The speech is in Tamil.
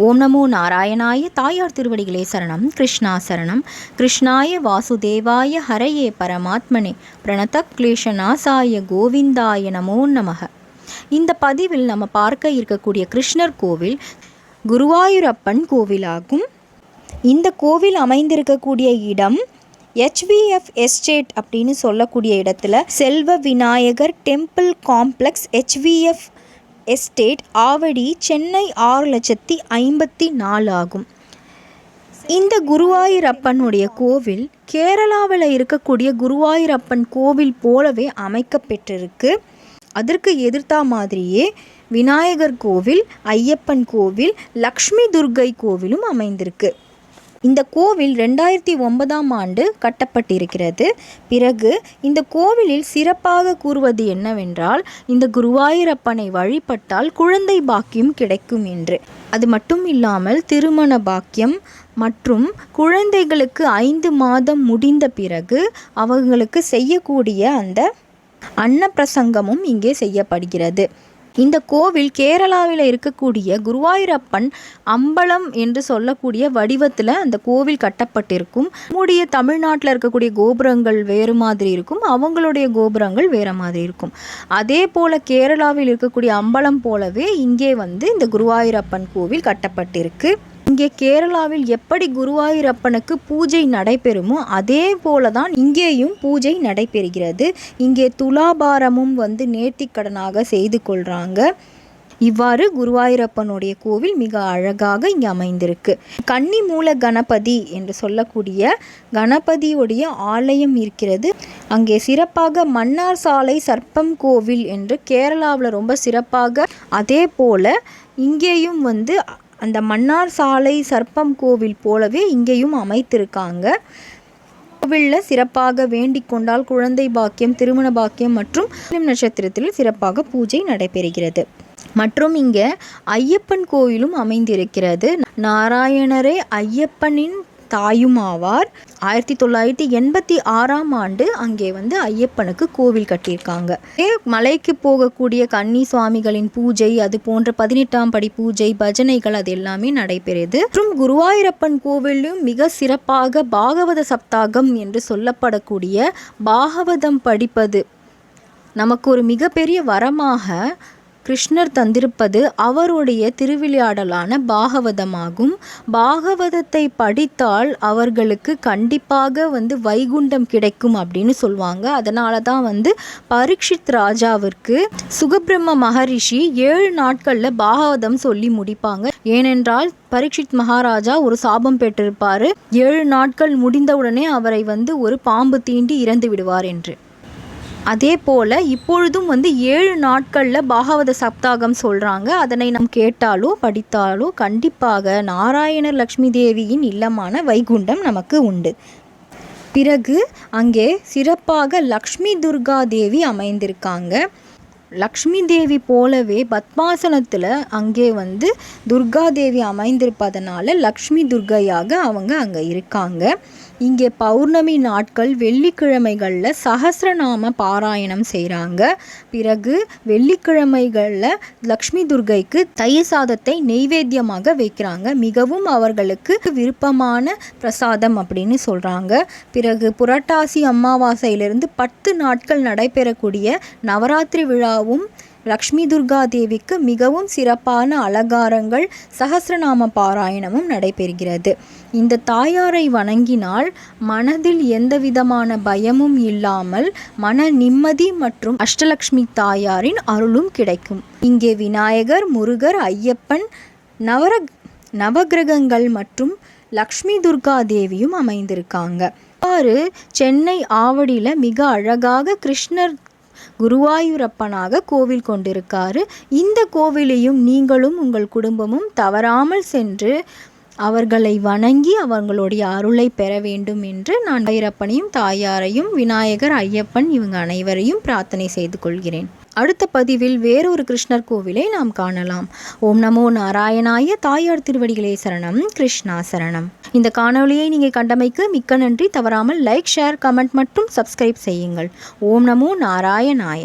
ஓம் நமோ நாராயணாய. தாயார் திருவடிகளே சரணம். கிருஷ்ணா சரணம். கிருஷ்ணாய வாசுதேவாய ஹரையே பரமாத்மனே பிரணத கிளேஷநாசாய கோவிந்தாய நமோ நமக. இந்த பதிவில் நம்ம பார்க்க இருக்கக்கூடிய கிருஷ்ணர் கோவில் குருவாயூரப்பன் கோவிலாகும். இந்த கோவில் அமைந்திருக்கக்கூடிய இடம் HVF எஸ்டேட் அப்படின்னு சொல்லக்கூடிய இடத்துல Selva Vinayagar temple complex HVF estate, Avadi, Chennai 6,54,000 ஆகும். இந்த குருவாயூரப்பனுடைய கோவில் கேரளாவில் இருக்கக்கூடிய குருவாயூரப்பன் கோவில் போலவே அமைக்கப்பட்டிருக்கு. அதற்கு எதிர்த்தா மாதிரியே விநாயகர் கோவில், ஐயப்பன் கோவில், லக்ஷ்மி துர்கை கோவிலும் அமைந்திருக்கு. இந்த கோவில் 2009ஆம் ஆண்டு கட்டப்பட்டிருக்கிறது. பிறகு இந்த கோவிலில் சிறப்பாக கூறுவது என்னவென்றால், இந்த குருவாயூரப்பனை வழிபட்டால் குழந்தை பாக்கியம் கிடைக்கும் என்று. அது மட்டும் இல்லாமல் திருமண பாக்கியம் மற்றும் குழந்தைகளுக்கு 5 மாதம் முடிந்த பிறகு அவங்களுக்கு செய்யக்கூடிய அந்த அன்னப்பிரசங்கமும் இங்கே செய்யப்படுகிறது. இந்த கோவில் கேரளாவில் இருக்கக்கூடிய குருவாயூரப்பன் அம்பலம் என்று சொல்லக்கூடிய வடிவத்தில் அந்த கோவில் கட்டப்பட்டிருக்கும். நம்முடைய தமிழ்நாட்டில் இருக்கக்கூடிய கோபுரங்கள் வேறு மாதிரி இருக்கும், அவங்களுடைய கோபுரங்கள் வேறு மாதிரி இருக்கும். அதே போல் கேரளாவில் இருக்கக்கூடிய அம்பலம் போலவே இங்கே இந்த குருவாயூரப்பன் கோவில் கட்டப்பட்டிருக்கு. இங்கே கேரளாவில் எப்படி குருவாயூரப்பனுக்கு பூஜை நடைபெறுமோ அதே போல தான் இங்கேயும் பூஜை நடைபெறுகிறது. இங்கே துலாபாரமும் நேர்த்திக்கடனாக செய்து கொள்கிறாங்க. இவ்வாறு குருவாயூரப்பனுடைய கோவில் மிக அழகாக இங்கே அமைந்திருக்கு. கன்னி மூல கணபதி என்று சொல்லக்கூடிய கணபதியுடைய ஆலயம் இருக்கிறது. அங்கே சிறப்பாக மன்னார் சாலை சர்ப்பம் கோவில் என்று கேரளாவில் ரொம்ப சிறப்பாக, அதே போல் இங்கேயும் அந்த மன்னார் சாலை சர்ப்பம் கோவில் போலவே இங்கேயும் அமைத்திருக்காங்க. கோவிலில் சிறப்பாக வேண்டிக் கொண்டால் குழந்தை பாக்கியம், திருமண பாக்கியம் மற்றும் நட்சத்திரத்தில் சிறப்பாக பூஜை நடைபெறுகிறது. மற்றும் இங்கே ஐயப்பன் கோயிலும் அமைந்திருக்கிறது. நாராயணரே ஐயப்பனின் தாயும் ஆவார். 1986ஆம் ஆண்டு அங்கே ஐயப்பனுக்கு கோவில் கட்டியிருக்காங்க. மலைக்கு போகக்கூடிய கன்னி சுவாமிகளின் பூஜை, அது போன்ற 18ஆம் படி பூஜை, பஜனைகள் அது எல்லாமே நடைபெறுது. மற்றும் குருவாயூரப்பன் கோவிலும் மிக சிறப்பாக பாகவத சப்தாகம் என்று சொல்லப்படக்கூடிய பாகவதம் படிப்பது நமக்கு ஒரு மிகப்பெரிய வரமாக கிருஷ்ணர் தந்திருப்பது அவருடைய திருவிளையாடலான பாகவதமாகும். பாகவதத்தை படித்தால் அவர்களுக்கு கண்டிப்பாக வைகுண்டம் கிடைக்கும் அப்படின்னு சொல்லுவாங்க. அதனால தான் பரீட்சித் ராஜாவிற்கு சுகபிரம்ம மகரிஷி 7 நாட்களில் பாகவதம் சொல்லி முடிப்பாங்க. ஏனென்றால் பரீட்சித் மகாராஜா ஒரு சாபம் பெற்றிருப்பார், 7 நாட்கள் முடிந்தவுடனே அவரை ஒரு பாம்பு தீண்டி இறந்து விடுவார் என்று. அதே போல் இப்பொழுதும் 7 நாட்களில் பாகவத சப்தாகம் சொல்கிறாங்க. அதனை நாம் கேட்டாலோ படித்தாலோ கண்டிப்பாக நாராயணர் லக்ஷ்மி தேவியின் இல்லமான வைகுண்டம் நமக்கு உண்டு. பிறகு அங்கே சிறப்பாக லக்ஷ்மி துர்கா தேவி அமைந்திருக்காங்க. லக்ஷ்மி தேவி போலவே பத்மாசனத்தில் அங்கே துர்கா தேவி அமைந்திருப்பதனால லக்ஷ்மி துர்கையாக அவங்க அங்கே இருக்காங்க. இங்கே பௌர்ணமி நாட்கள் வெள்ளிக்கிழமைகளில் சஹஸ்ரநாம பாராயணம் செய்கிறாங்க. பிறகு வெள்ளிக்கிழமைகளில் லக்ஷ்மி துர்கைக்கு தயிர் சாதத்தை நெய்வேத்தியமாக வைக்கிறாங்க. மிகவும் அவர்களுக்கு விருப்பமான பிரசாதம் அப்படின்னு சொல்கிறாங்க. பிறகு புரட்டாசி அமாவாசையிலிருந்து 10 நாட்கள் நடைபெறக்கூடிய நவராத்திரி விழாவும் லக்ஷ்மி துர்கா தேவிக்கு மிகவும் சிறப்பான அலங்காரங்கள், சஹஸ்ரநாம பாராயணமும் நடைபெறுகிறது. இந்த தாயாரை வணங்கினால் மனதில் எந்தவிதமான பயமும் இல்லாமல் மன நிம்மதி மற்றும் அஷ்டலக்ஷ்மி தாயாரின் அருளும் கிடைக்கும். இங்கே விநாயகர், முருகர், ஐயப்பன், நவகிரகங்கள் மற்றும் லக்ஷ்மி துர்கா தேவியும் அமைந்திருக்காங்க. சென்னை ஆவடியில் மிக அழகாக கிருஷ்ணர் குருவாயூரப்பனாக கோவில் கொண்டிருக்காரு. இந்த கோவிலையும் நீங்களும் உங்கள் குடும்பமும் தவறாமல் சென்று அவர்களை வணங்கி அவர்களுடைய அருளை பெற வேண்டும் என்று நான் ஐயப்பனையும் தாயாரையும் விநாயகர், ஐயப்பன் இவங்க அனைவரையும் பிரார்த்தனை செய்து கொள்கிறேன். அடுத்த பதிவில் வேறொரு கிருஷ்ணர் கோவிலை நாம் காணலாம். ஓம் நமோ நாராயணாய. தாயார் திருவடிகளே சரணம். கிருஷ்ணா சரணம். இந்த காணொளியை நீங்கள் கண்டமைக்கு மிக்க நன்றி. தவறாமல் லைக், ஷேர், கமெண்ட் மற்றும் சப்ஸ்கிரைப் செய்யுங்கள். ஓம் நமோ நாராயணாய.